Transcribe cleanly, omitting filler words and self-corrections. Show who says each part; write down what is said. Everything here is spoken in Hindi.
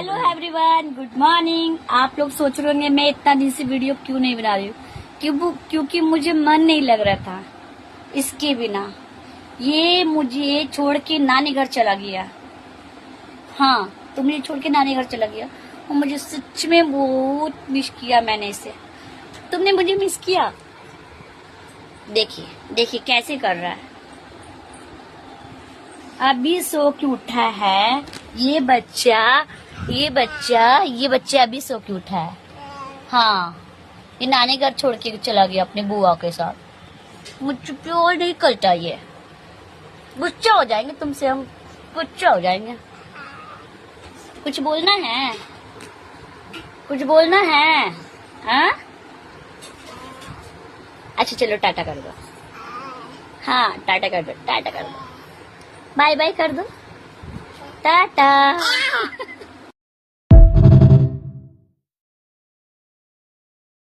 Speaker 1: Hello everyone, good morning. आप लोग सोच रहे होंगे मैं इतना दिन से वीडियो क्यों नहीं बना रही हूँ, क्योंकि मुझे मन नहीं लग रहा था इसके बिना। ये मुझे छोड़ के नानी घर चला गया। हाँ, तो मुझे छोड़ के नानी घर चला गया और मुझे सच में बहुत मिस किया मैंने इसे। तुमने मुझे मिस किया? देखिए देखिए कैसे कर रहा है। अभी सो के उठा है ये बच्चा अभी सो के उठा है। हाँ, ये नानी घर छोड़ के चला गया अपने बुआ के साथ। मुझे प्योर नहीं करता, ये गुस्सा हो जाएंगे तुमसे, हम गुस्सा हो जाएंगे। कुछ बोलना है? कुछ बोलना है? हाँ, अच्छा चलो टाटा कर दो। हाँ, टाटा कर दो, टाटा कर दो, बाय बाय कर दो, टाटा।